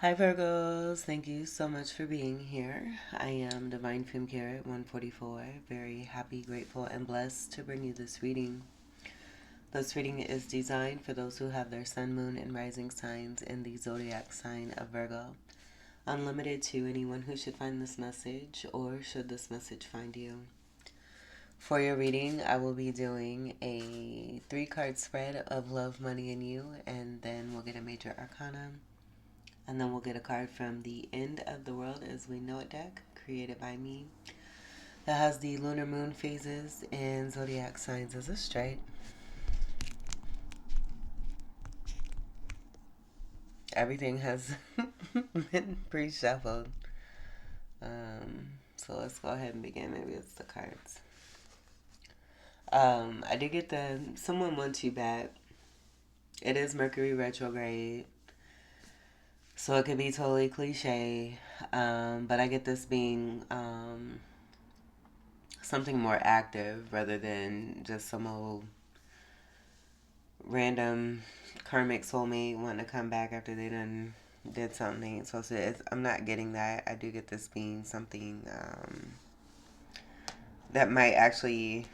Hi Virgos, thank you so much for being here. I am Divine Femme Carrot 144, very happy, grateful, and blessed to bring you this reading. This reading is designed for those who have their sun, moon, and rising signs in the zodiac sign of Virgo. Unlimited to anyone who should find this message or should this message find you. For your reading, I will be doing a 3-card spread of love, money, and you, and then we'll get a major arcana. And then we'll get a card from the End of the World as We Know It deck, created by me. That has the lunar moon phases and zodiac signs as a straight. Everything has been pre-shuffled. So let's go ahead and begin. Maybe it's the cards. I did get the Someone Wants You Back. It is Mercury retrograde. So it could be totally cliche. But I get this being something more active rather than just some old random karmic soulmate wanting to come back after they done did something. So I'm not getting that. I do get this being something that might actually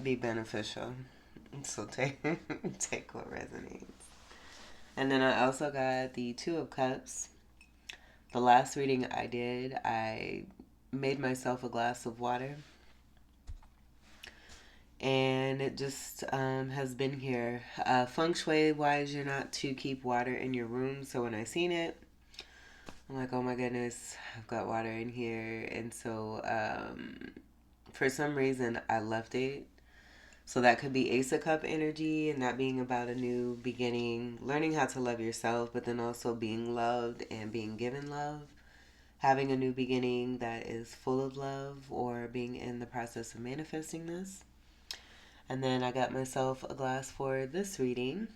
be beneficial. So take what resonates. And then I also got the Two of Cups. The last reading I did, I made myself a glass of water. And it just has been here. Feng Shui wise, you're not to keep water in your room. So when I seen it, I'm like, oh my goodness, I've got water in here. And so for some reason, I left it. So that could be Ace of Cup energy, and that being about a new beginning, learning how to love yourself, but then also being loved and being given love. Having a new beginning that is full of love, or being in the process of manifesting this. And then I got myself a glass for this reading.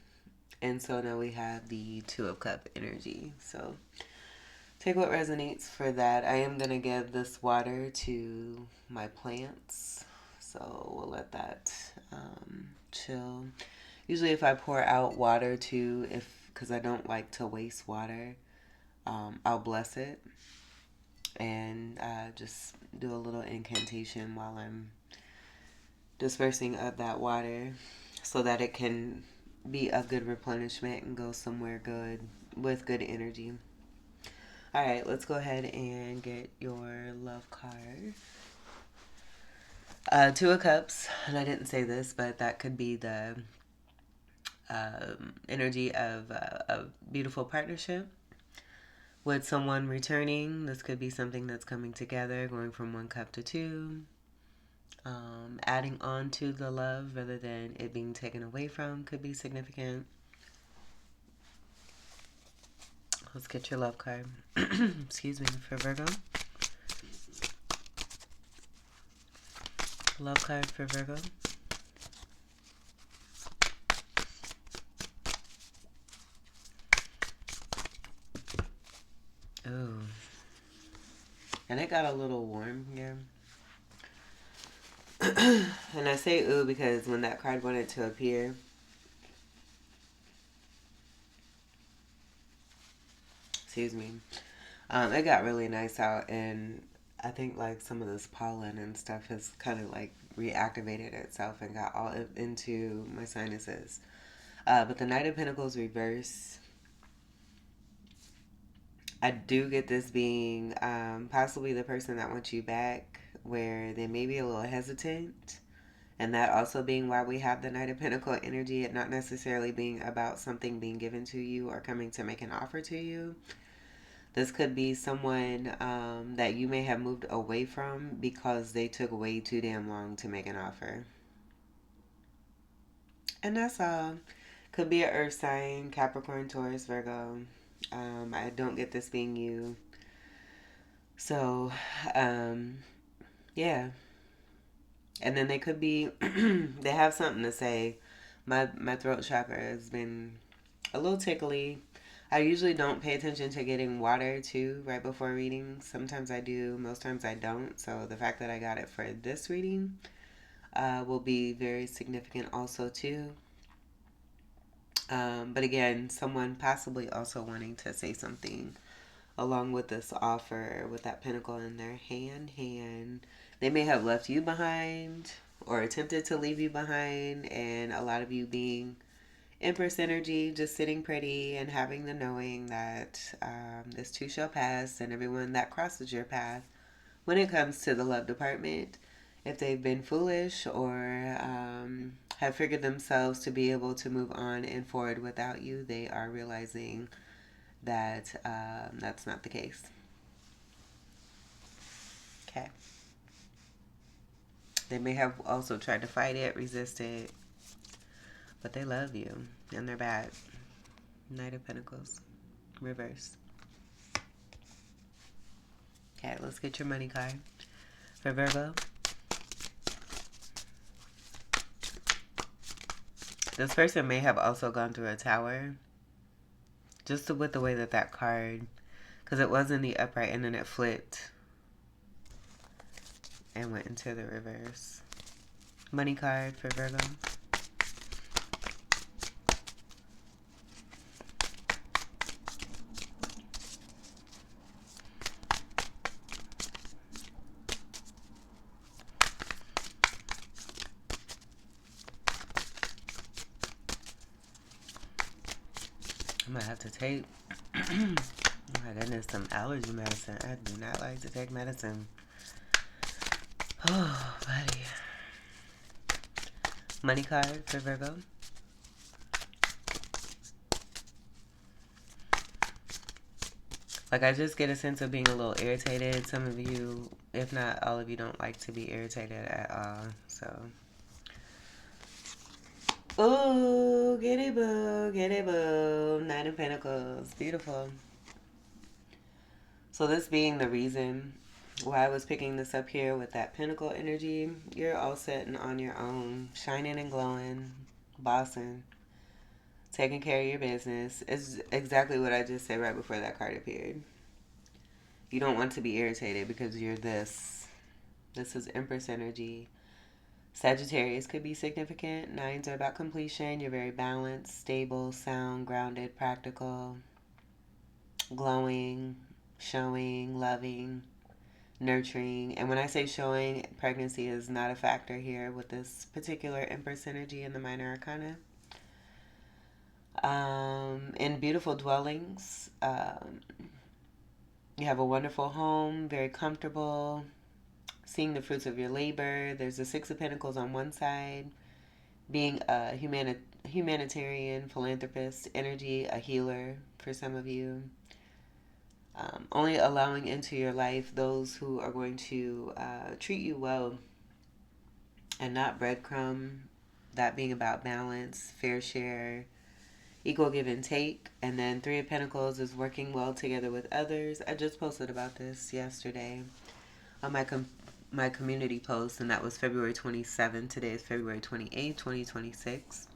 And so now we have the Two of Cup energy. So take what resonates for that. I am going to give this water to my plants. So we'll let that chill. Usually if I pour out water too, because I don't like to waste water, I'll bless it. And just do a little incantation while I'm dispersing of that water so that it can be a good replenishment and go somewhere good with good energy. All right, let's go ahead and get your love card. Two of Cups, and I didn't say this, but that could be the energy of a beautiful partnership with someone returning. This could be something that's coming together, going from 1 cup to 2. Adding on to the love rather than it being taken away from could be significant. Let's get your love card. Excuse me, for Virgo. Love card for Virgo. Ooh. And it got a little warm here. And I say ooh because when that card wanted to appear, excuse me, it got really nice out, and I think like some of this pollen and stuff has kind of like reactivated itself and got all into my sinuses. But the Knight of Pentacles reverse, I do get this being possibly the person that wants you back, where they may be a little hesitant. And that also being why we have the Knight of Pentacle energy, it not necessarily being about something being given to you or coming to make an offer to you. This could be someone that you may have moved away from because they took way too damn long to make an offer. And that's all. Could be an earth sign, Capricorn, Taurus, Virgo. I don't get this being you. So, yeah. And then they could be, they have something to say. My throat chakra has been a little tickly. I usually don't pay attention to getting water too right before reading. Sometimes I do, most times I don't. So the fact that I got it for this reading will be very significant also too. But again, someone possibly also wanting to say something along with this offer with that pentacle in their hand. They may have left you behind or attempted to leave you behind, and a lot of you being Empress energy, just sitting pretty and having the knowing that this too shall pass, and everyone that crosses your path when it comes to the love department, if they've been foolish or have figured themselves to be able to move on and forward without you, they are realizing that that's not the case. Okay. They may have also tried to fight it, resist it, but they love you and they're bad. Knight of Pentacles, reverse. Okay, let's get your money card for Virgo. This person may have also gone through a tower, just with the way that that card, because it was in the upright and then it flipped and went into the reverse. Money card for Virgo. I'm gonna have to take, oh my goodness, some allergy medicine. I do not like to take medicine. Oh, buddy. Money card for Virgo. Like, I just get a sense of being a little irritated. Some of you, if not all of you, don't like to be irritated at all. So, ooh, get it, boo, get it, boo. Nine of Pentacles. Beautiful. So this being the reason why I was picking this up here with that Pentacle energy, you're all sitting on your own, shining and glowing, bossing, taking care of your business. It's exactly what I just said right before that card appeared. You don't want to be irritated because you're this. This is Empress energy. Sagittarius could be significant. Nines are about completion. You're very balanced, stable, sound, grounded, practical, glowing, showing, loving, nurturing. And when I say showing, pregnancy is not a factor here with this particular Empress energy in the Minor Arcana. In beautiful dwellings, you have a wonderful home, very comfortable, seeing the fruits of your labor. There's the Six of Pentacles on one side, being a humanitarian, philanthropist energy, a healer for some of you. Only allowing into your life those who are going to treat you well and not breadcrumb. That being about balance, fair share, equal give and take. And then Three of Pentacles is working well together with others. I just posted about this yesterday on my community post, and that was February 27th. Today is February 28th, 2026.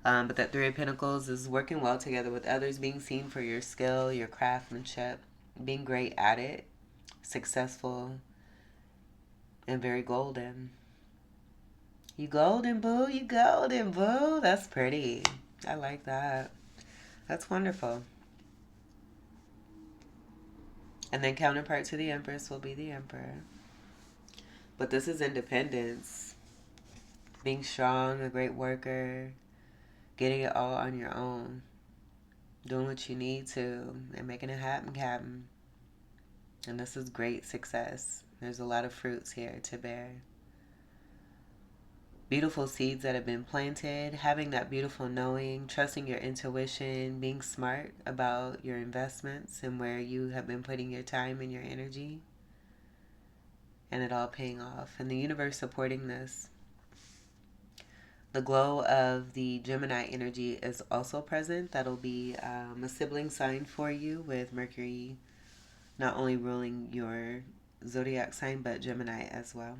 But that Three of Pentacles is working well together with others, being seen for your skill, your craftsmanship, being great at it, successful, and very golden. You golden, boo. You golden, boo. That's pretty. I like that. That's wonderful. And then counterpart to the Empress will be the Emperor. But this is independence. Being strong, a great worker, getting it all on your own. Doing what you need to and making it happen. And this is great success. There's a lot of fruits here to bear. Beautiful seeds that have been planted, having that beautiful knowing, trusting your intuition, being smart about your investments and where you have been putting your time and your energy, and it all paying off. And the universe supporting this. The glow of the Gemini energy is also present. That'll be a sibling sign for you with Mercury not only ruling your zodiac sign, but Gemini as well.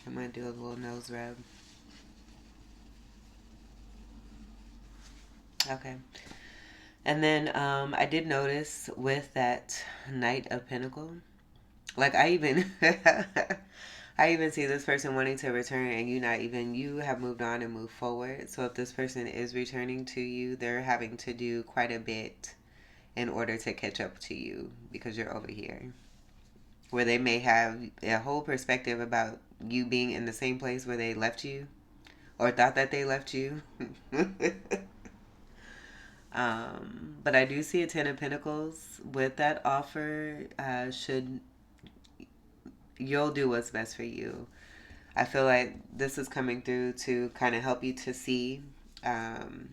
I'm going to do a little nose rub. Okay. And then I did notice with that Knight of Pentacles, like I I even see this person wanting to return and you have moved on and moved forward. So if this person is returning to you, they're having to do quite a bit in order to catch up to you because you're over here. Where they may have a whole perspective about you being in the same place where they left you or thought that they left you. But I do see a Ten of Pentacles with that offer. Should you'll do what's best for you. I feel like this is coming through to kind of help you to see, um,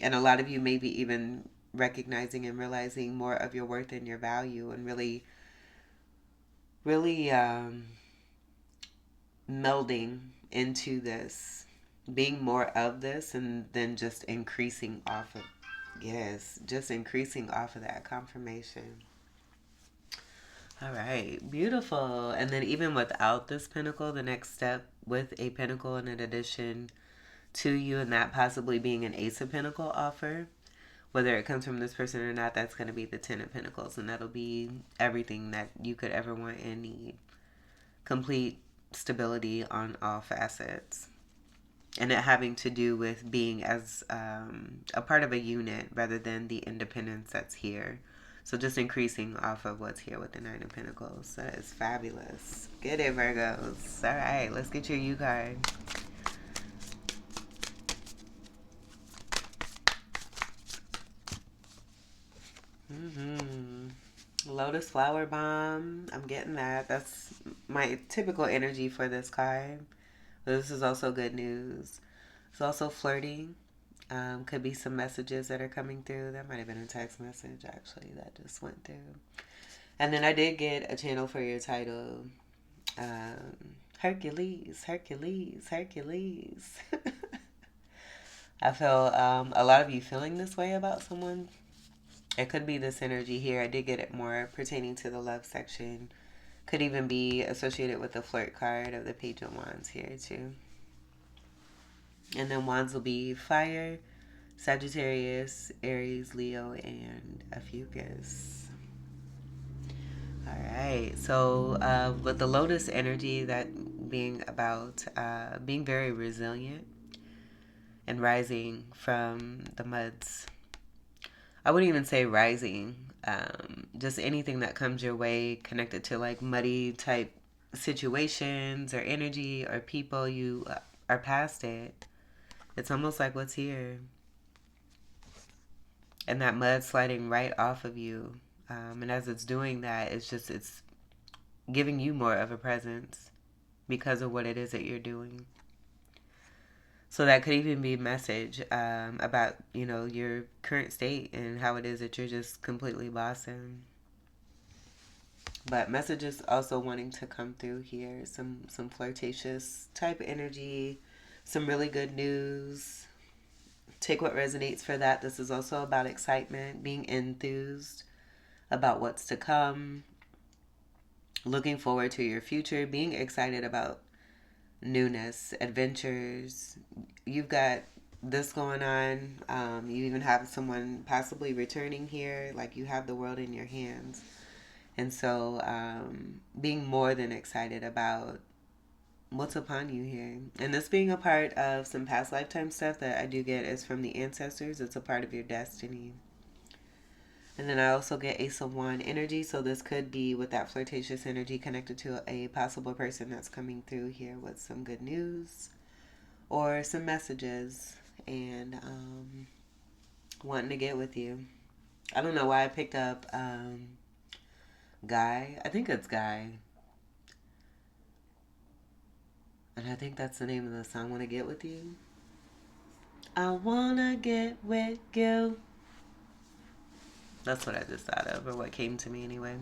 and a lot of you maybe even recognizing and realizing more of your worth and your value, and really melding into this, being more of this, and then just increasing off of, yes, just increasing off of that confirmation. All right, beautiful. And then even without this pentacle, the next step with a pentacle in addition to you, and that possibly being an Ace of Pentacle offer, whether it comes from this person or not, that's going to be the Ten of Pentacles, and that'll be everything that you could ever want and need. Complete stability on all facets. And it having to do with being as a part of a unit rather than the independence that's here. So just increasing off of what's here with the Nine of Pentacles. That is fabulous. Get it, Virgos. All right, let's get your U card. Lotus Flower Bomb. I'm getting that. That's my typical energy for this card. But this is also good news. It's also flirting. Could be some messages that are coming through. That might have been a text message, actually, that just went through. And then I did get a channel for your title. Hercules, Hercules, Hercules. I feel a lot of you feeling this way about someone. It could be this energy here. I did get it more pertaining to the love section. Could even be associated with the flirt card of the Page of Wands here too. And then Wands will be fire, Sagittarius, Aries, Leo, and Ophiuchus. All right. So with the Lotus energy, that being about being very resilient and rising from the muds. I wouldn't even say rising. Just anything that comes your way connected to like muddy type situations or energy or people, you are past it. It's almost like what's here. And that mud sliding right off of you. And as it's doing that, it's giving you more of a presence because of what it is that you're doing. So that could even be a message about, your current state and how it is that you're just completely bossing. But messages also wanting to come through here. Some flirtatious type energy. Some really good news. Take what resonates for that. This is also about excitement. Being enthused about what's to come. Looking forward to your future. Being excited about newness, adventures. You've got this going on. You even have someone possibly returning here. Like you have the world in your hands. And so being more than excited about what's upon you here. And this being a part of some past lifetime stuff that I do get is from the ancestors. It's a part of your destiny. And then I also get Ace of Wand energy. So this could be with that flirtatious energy connected to a possible person that's coming through here with some good news or some messages and wanting to get with you. I don't know why I picked up Guy. I think it's Guy. And I think that's the name of the song, Wanna Get With You. I wanna get with you. That's what I just thought of, or what came to me anyway.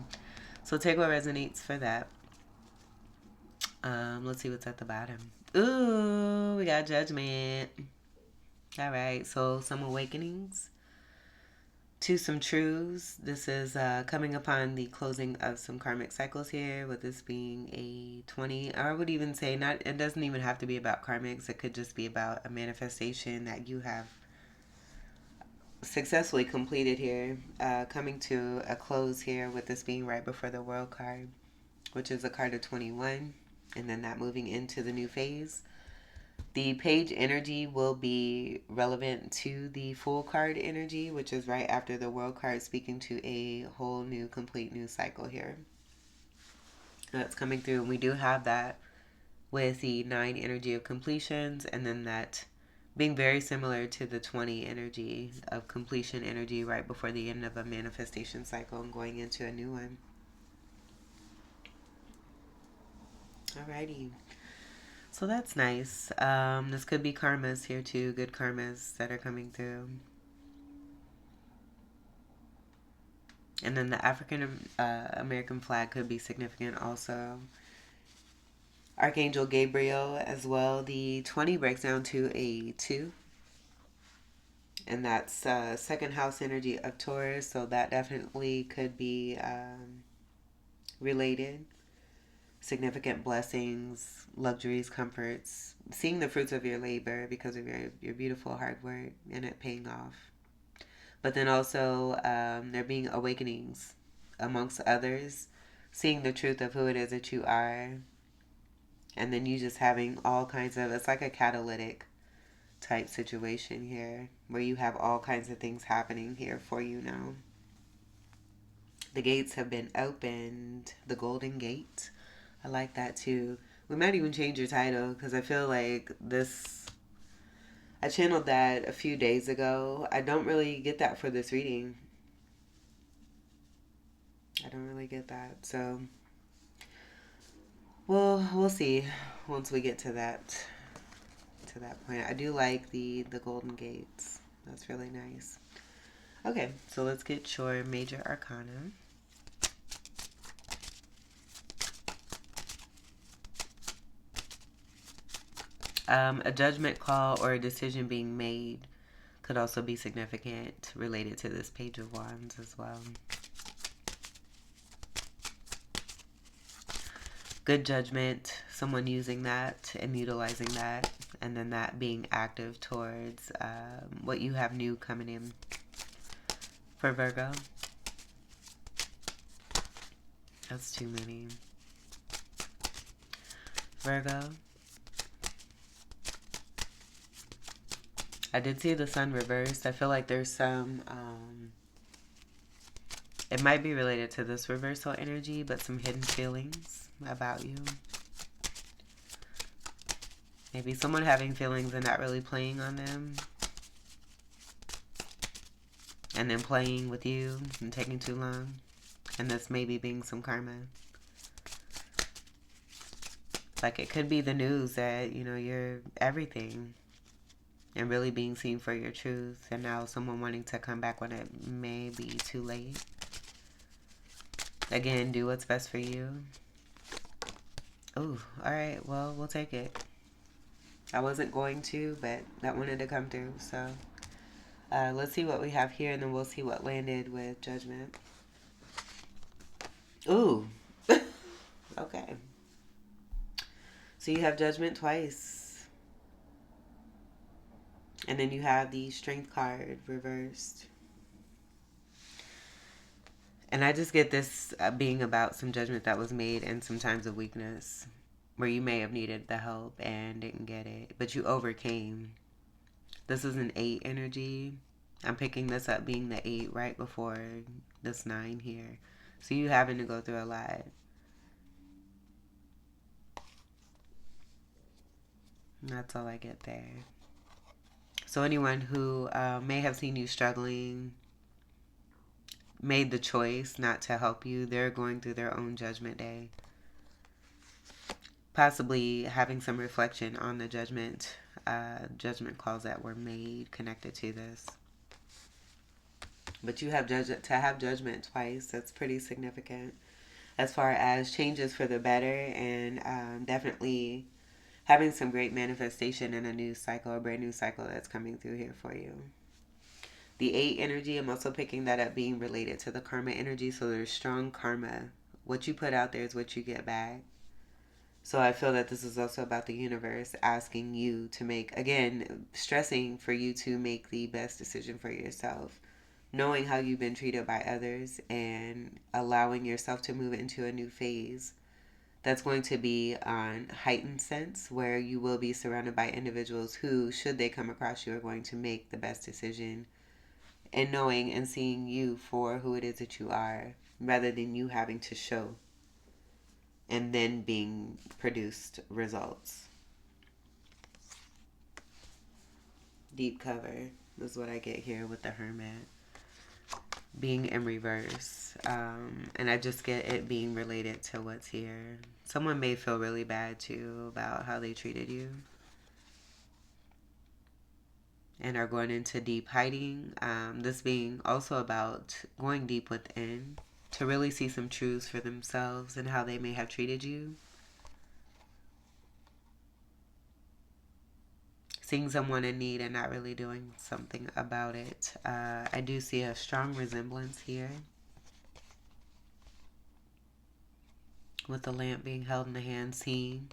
So take what resonates for that. Let's see what's at the bottom. Ooh, we got Judgment. All right, so some awakenings to some truths. This is coming upon the closing of some karmic cycles here, with this being a 20. Or I would even say not. It doesn't even have to be about karmics. It could just be about a manifestation that you have successfully completed here, coming to a close here with this being right before the World card, which is a card of 21. and then that moving into the new phase. The page energy will be relevant to the full card energy, which is right after the world card, speaking to a whole new, complete new cycle here. That's coming through. And we do have that with the 9 energy of completions, and then that being very similar to the 20 energy of completion energy right before the end of a manifestation cycle and going into a new one. Alrighty. So that's nice. This could be karmas here too, good karmas that are coming through. And then the African American flag could be significant also. Archangel Gabriel as well. The 20 breaks down to a 2. And that's second house energy of Taurus. So that definitely could be related. Significant blessings, luxuries, comforts, seeing the fruits of your labor because of your beautiful hard work and it paying off. But then also there being awakenings amongst others, seeing the truth of who it is that you are, and then you just having all kinds of, it's like a catalytic type situation here where you have all kinds of things happening here for you now. The gates have been opened, the golden gate. I like that too. We might even change your title because I feel like this, I channeled that a few days ago. I don't really get that for this reading. I don't really get that. So we'll see once we get to that point. I do like the golden gates. That's really nice. Okay, so let's get your major arcana. A judgment call or a decision being made could also be significant related to this Page of Wands as well. Good judgment, someone using that and utilizing that, and then that being active towards what you have new coming in for Virgo. That's too many. Virgo. I did see the sun reversed. I feel like there's some, it might be related to this reversal energy, but some hidden feelings about you. Maybe someone having feelings and not really playing on them. And then playing with you and taking too long. And this maybe being some karma. Like it could be the news that, you know, you're everything. And really being seen for your truth. And now someone wanting to come back when it may be too late. Again, do what's best for you. Oh, alright. Well, we'll take it. I wasn't going to, but that wanted to come through. So, let's see what we have here. And then we'll see what landed with Judgment. Ooh. Okay. So you have Judgment twice. And then you have the Strength card reversed. And I just get this being about some judgment that was made and some times of weakness where you may have needed the help and didn't get it, but you overcame. This is an 8 energy. I'm picking this up being the 8 right before this 9 here. So you having to go through a lot. That's all I get there. So anyone who may have seen you struggling, made the choice not to help you, they're going through their own judgment day. Possibly having some reflection on the judgment calls that were made connected to this. But you have to have judgment twice. That's pretty significant as far as changes for the better, and definitely having some great manifestation in a new cycle, a brand new cycle that's coming through here for you. The 8 energy, I'm also picking that up being related to the karma energy. So there's strong karma. What you put out there is what you get back. So I feel that this is also about the universe asking you to make, again, stressing for you to make the best decision for yourself. Knowing how you've been treated by others and allowing yourself to move into a new phase That's going to be on heightened sense, where you will be surrounded by individuals who, should they come across you, are going to make the best decision in knowing and seeing you for who it is that you are, rather than you having to show and then being produced results. Deep cover is what I get here with the Hermit being in reverse. And I just get it being related to what's here. Someone may feel really bad too about how they treated you and are going into deep hiding. This being also about going deep within to really see some truths for themselves and how they may have treated you. Seeing someone in need and not really doing something about it. I do see a strong resemblance here with the lamp being held in the hand, seeing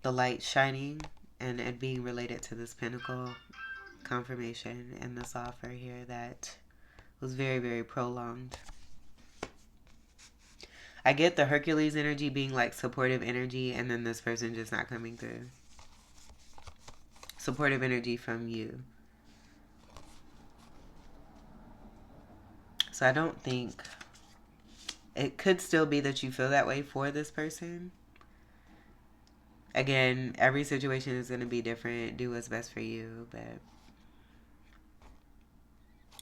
the light shining and it being related to this Pentacle confirmation and this offer here that was very, very prolonged. I get the Hercules energy being like supportive energy, and then this person just not coming through. Supportive energy from you. So I don't think, it could still be that you feel that way for this person. Again, every situation is going to be different. Do what's best for you. But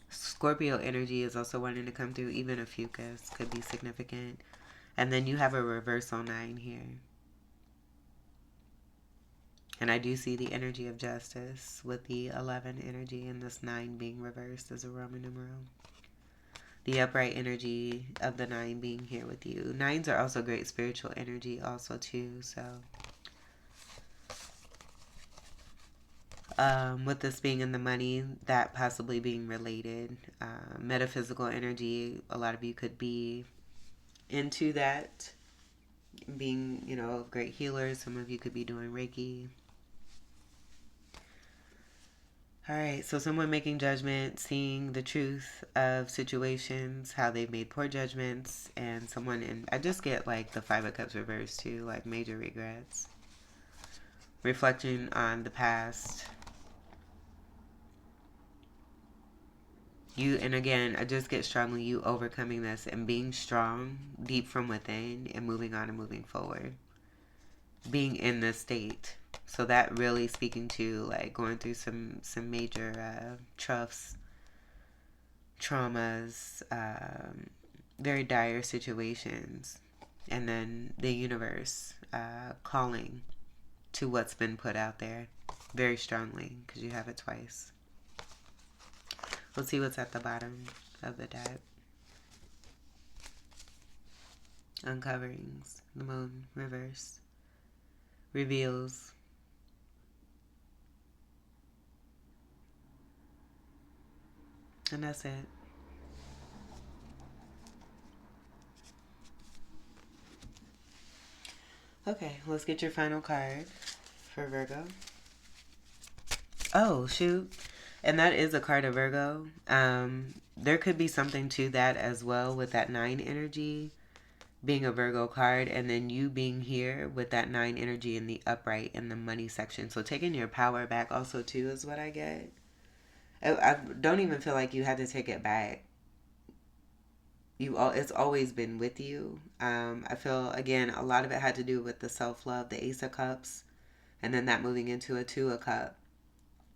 Scorpio energy is also wanting to come through. Even a fucus could be significant. And then you have a reversal 9 here. And I do see the energy of justice with the 11 energy and this 9 being reversed as a Roman numeral. The upright energy of the 9 being here with you. 9s are also great spiritual energy also too. So with this being in the money, that possibly being related. Metaphysical energy, a lot of you could be into that. Being, great healers. Some of you could be doing Reiki. All right, so someone making judgment, seeing the truth of situations, how they've made poor judgments, and someone in, I just get like the 5 of Cups reversed too, like major regrets. Reflecting on the past. You, and again, I just get strongly you overcoming this and being strong, deep from within, and moving on and moving forward. Being in this state. So that really speaking to like going through some major troughs, traumas, very dire situations, and then the universe calling to what's been put out there very strongly, because you have it twice. Let's see what's at the bottom of the deck. Uncoverings, the moon, reverse, reveals. And that's it. Okay, let's get your final card for Virgo. Oh, shoot. And that is a card of Virgo. There could be something to that as well with that 9 energy being a Virgo card, and then you being here with that 9 energy in the upright in the money section. So taking your power back also too is what I get. I don't even feel like you had to take it back. It's always been with you. I feel, again, a lot of it had to do with the self-love, the Ace of Cups, and then that moving into a 2 of Cups.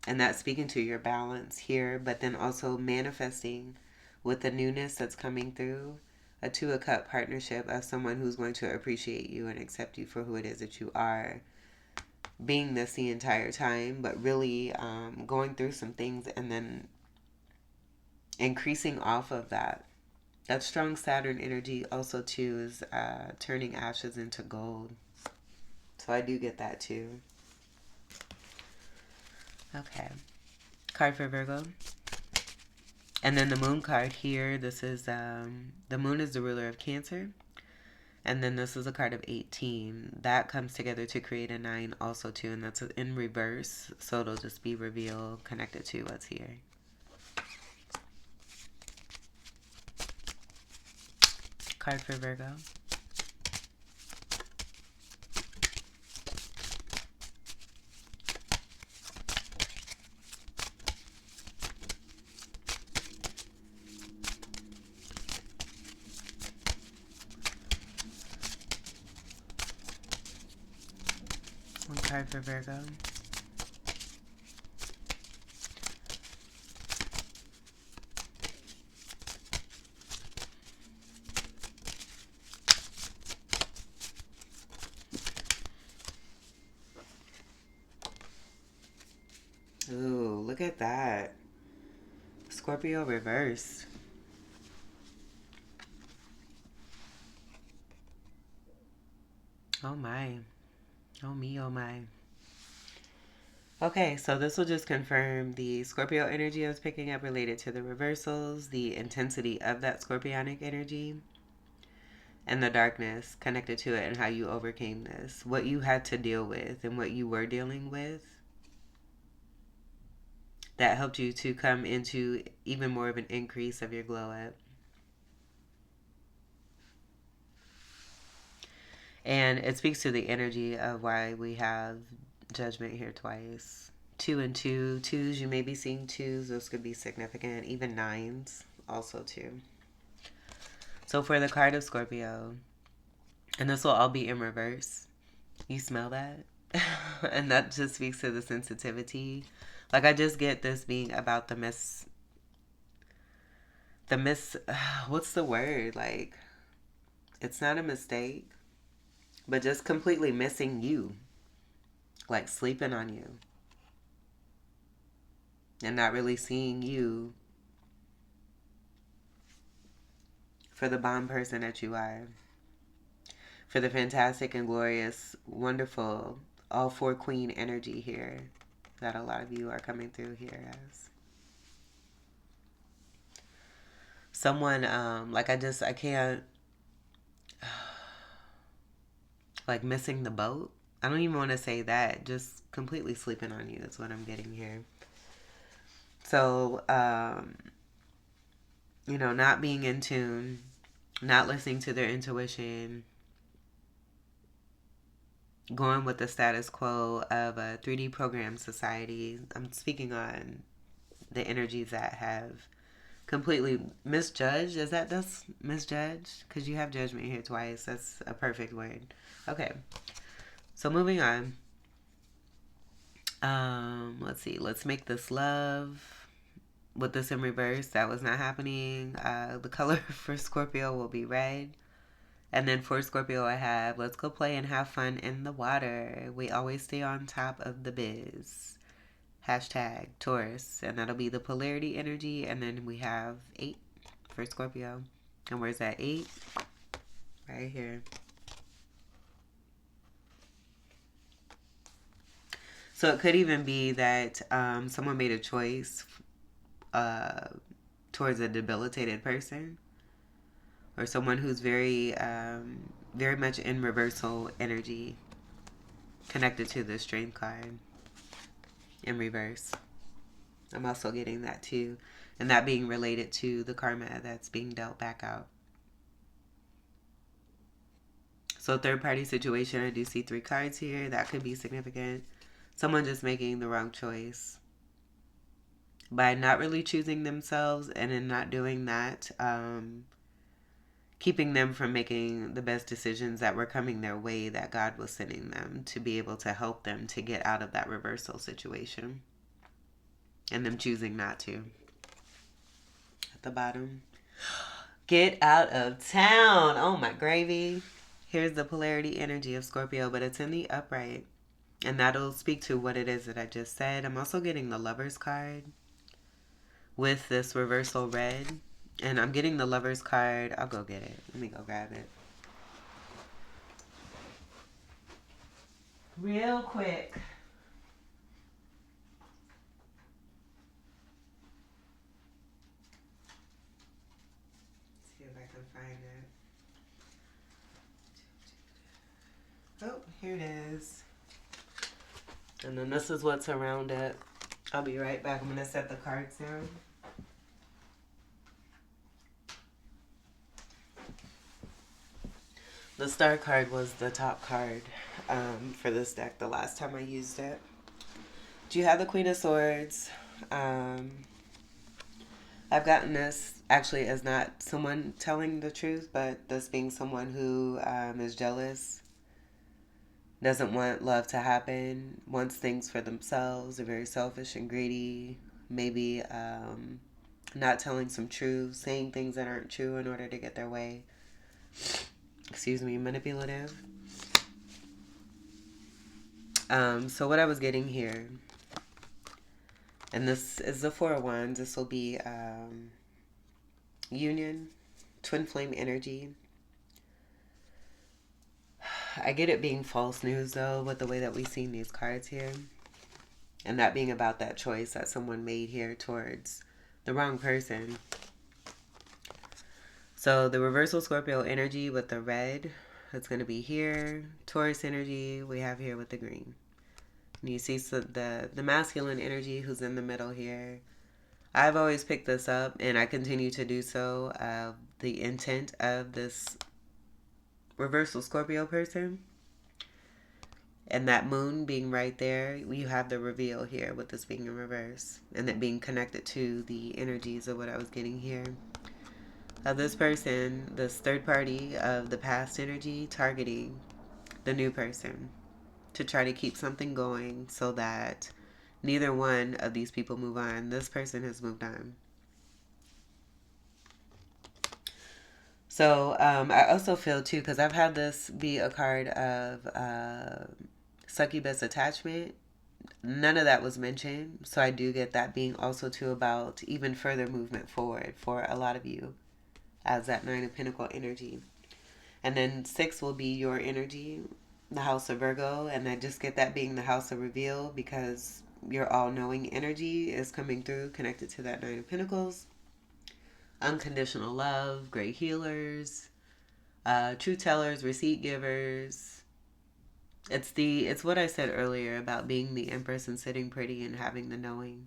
And that's speaking to your balance here, but then also manifesting with the newness that's coming through. A 2 of Cups partnership of someone who's going to appreciate you and accept you for who it is that you are. Being this the entire time, but really going through some things and then increasing off of that. That strong Saturn energy also too is turning ashes into gold. So I do get that too. Okay. Card for Virgo. And then the moon card here, this is, the moon is the ruler of Cancer. And then this is a card of 18. That comes together to create a 9 also too, and that's in reverse. So it'll just be revealed, connected to what's here. Card for Virgo. card for Virgo. Ooh, look at that. Scorpio reversed. Oh my. Oh me, oh my. Okay, so this will just confirm the Scorpio energy I was picking up related to the reversals, the intensity of that scorpionic energy, and the darkness connected to it and how you overcame this. What you had to deal with and what you were dealing with that helped you to come into even more of an increase of your glow up. And it speaks to the energy of why we have judgment here twice. 2 and 2. Twos, you may be seeing twos. Those could be significant. Even nines, also too. So for the card of Scorpio, and this will all be in reverse. You smell that? And that just speaks to the sensitivity. Like I just get this being about what's the word? Like it's not a mistake, but just completely missing you. Like sleeping on you. And not really seeing you for the bomb person that you are. For the fantastic and glorious, wonderful, all four queen energy here that a lot of you are coming through here as. Someone, I can't, like missing the boat. I don't even want to say that. Just completely sleeping on you is what I'm getting here. So, not being in tune, not listening to their intuition, going with the status quo of a 3D program society. I'm speaking on the energies that have completely misjudged. That's misjudged? Because you have judgment here twice. That's a perfect word. Okay. So moving on. Let's see. Let's make this love. With this in reverse, that was not happening. The color for Scorpio will be red. And then for Scorpio, I have let's go play and have fun in the water. We always stay on top of the biz. Hashtag Taurus. And that'll be the polarity energy. And then we have 8 for Scorpio. And where's that 8? Right here. So it could even be that someone made a choice towards a debilitated person. Or someone who's very, very much in reversal energy, connected to the strength card in reverse. I'm also getting that too. And that being related to the karma that's being dealt back out. So third party situation, I do see 3 cards here. That could be significant. Someone just making the wrong choice. By not really choosing themselves and in not doing that, keeping them from making the best decisions that were coming their way that God was sending them to be able to help them to get out of that reversal situation. And them choosing not to. At the bottom. Get out of town. Oh my gravy. Here's the polarity energy of Scorpio, but it's in the upright. And that'll speak to what it is that I just said. I'm also getting the Lover's card with this reversal red. And I'm getting the Lover's card. I'll go get it. Let me go grab it. Real quick. See if I can find it. Oh, here it is. And then this is what's around it. I'll be right back. I'm going to set the cards down. The star card was the top card for this deck the last time I used it. Do you have the Queen of Swords? I've gotten this actually as not someone telling the truth, but this being someone who is jealous doesn't want love to happen, wants things for themselves, are very selfish and greedy, maybe not telling some truth, saying things that aren't true in order to get their way. Excuse me, manipulative. So what I was getting here, and this is the Four of Wands. This will be union, twin flame energy. I get it being false news though, with the way that we've seen these cards here, and that being about that choice that someone made here towards the wrong person. So the reversal Scorpio energy with the red, it's going to be here. Taurus energy we have here with the green. And you see the masculine energy who's in the middle here. I've always picked this up, and I continue to do so. The intent of this reversal Scorpio person, and that moon being right there, you have the reveal here with this being in reverse, and it being connected to the energies of what I was getting here. Of this person, this third party of the past energy targeting the new person to try to keep something going so that neither one of these people move on. This person has moved on. So I also feel too, because I've had this be a card of succubus attachment. None of that was mentioned. So I do get that being also too about even further movement forward for a lot of you as that Nine of Pentacle energy. And then 6 will be your energy, the House of Virgo. And I just get that being the House of Reveal because your all-knowing energy is coming through connected to that Nine of Pentacles. Unconditional love, great healers, truth tellers, receipt givers. It's what I said earlier about being the Empress and sitting pretty and having the knowing.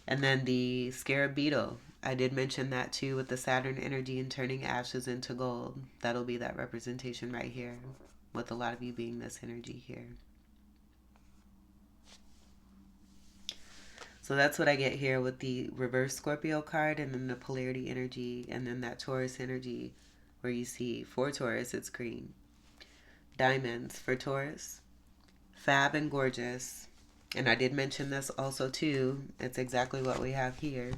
And then the Scarab Beetle. I did mention that too with the Saturn energy and turning ashes into gold. That'll be that representation right here with a lot of you being this energy here. So that's what I get here with the reverse Scorpio card, and then the polarity energy, and then that Taurus energy where you see for Taurus it's green. Diamonds for Taurus. Fab and gorgeous. And I did mention this also too. It's exactly what we have here.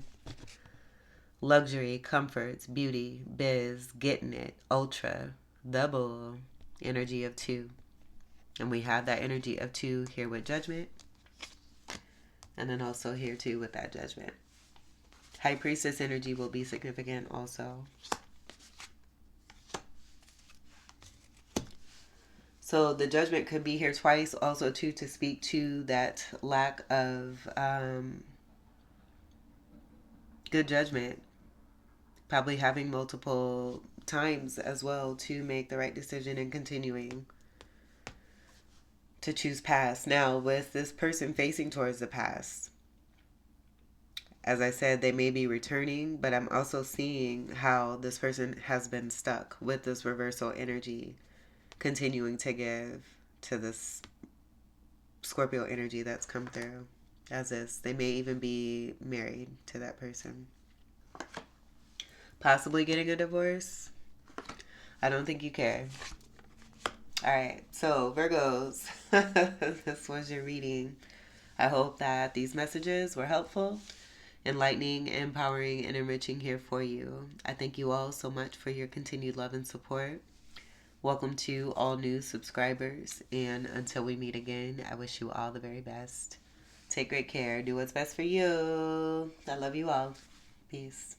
Luxury, comforts, beauty, biz, getting it, ultra, the bull, energy of 2. And we have that energy of 2 here with judgment. And then also here too with that judgment. High priestess energy will be significant also. So the judgment could be here twice also too to speak to that lack of good judgment. Probably having multiple times as well to make the right decision and continuing to choose past. Now, with this person facing towards the past, as I said, they may be returning, but I'm also seeing how this person has been stuck with this reversal energy, continuing to give to this Scorpio energy that's come through. As is, they may even be married to that person. Possibly getting a divorce. I don't think you care. Alright, so Virgos, this was your reading. I hope that these messages were helpful, enlightening, empowering, and enriching here for you. I thank you all so much for your continued love and support. Welcome to all new subscribers, and until we meet again, I wish you all the very best. Take great care. Do what's best for you. I love you all. Peace.